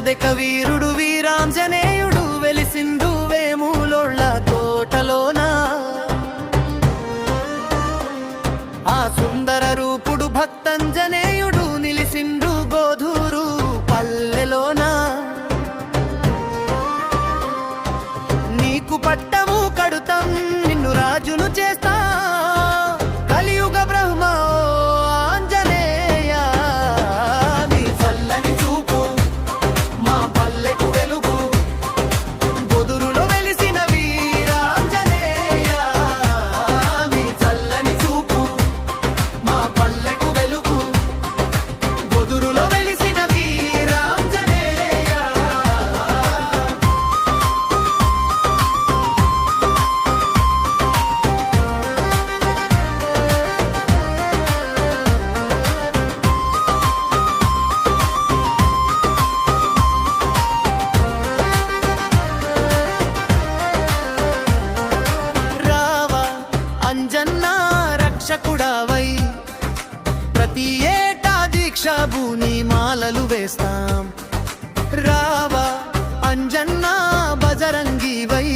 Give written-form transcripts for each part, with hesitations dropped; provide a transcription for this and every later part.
మొదక వీరుడు వీరాంజనేయుడు వెలిసిండు వేములోళ్ళ కోటలోన. ఆ సుందర రూపుడు భక్తంజనేయుడు నిలిసిండు గోధూరు పల్లెలోన. నీకు పట్టము కడుతం, నిన్ను రాజును చేస్తా, కలియుగ బ్రహ్మ ఆంజనేయ. నీ చల్లని చూపు మా పల్లెకు వెలుగు, గోధూరులో వెలిసిన వీరాంజనేయ. నీ చల్లని చూపు మా పల్లెకు వెలుగు, గోధూరులో వెలిసిన వీరాంజనేయ. అంజన్న రక్షకుడవై ప్రతి ఏటా దీక్షాభూని మాలలు వేస్తాం. రావా అంజన్న బజరంగివై,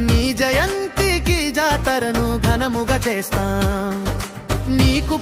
నీ జయంతికి జాతరను ఘనముగా చేస్తాం. నీకు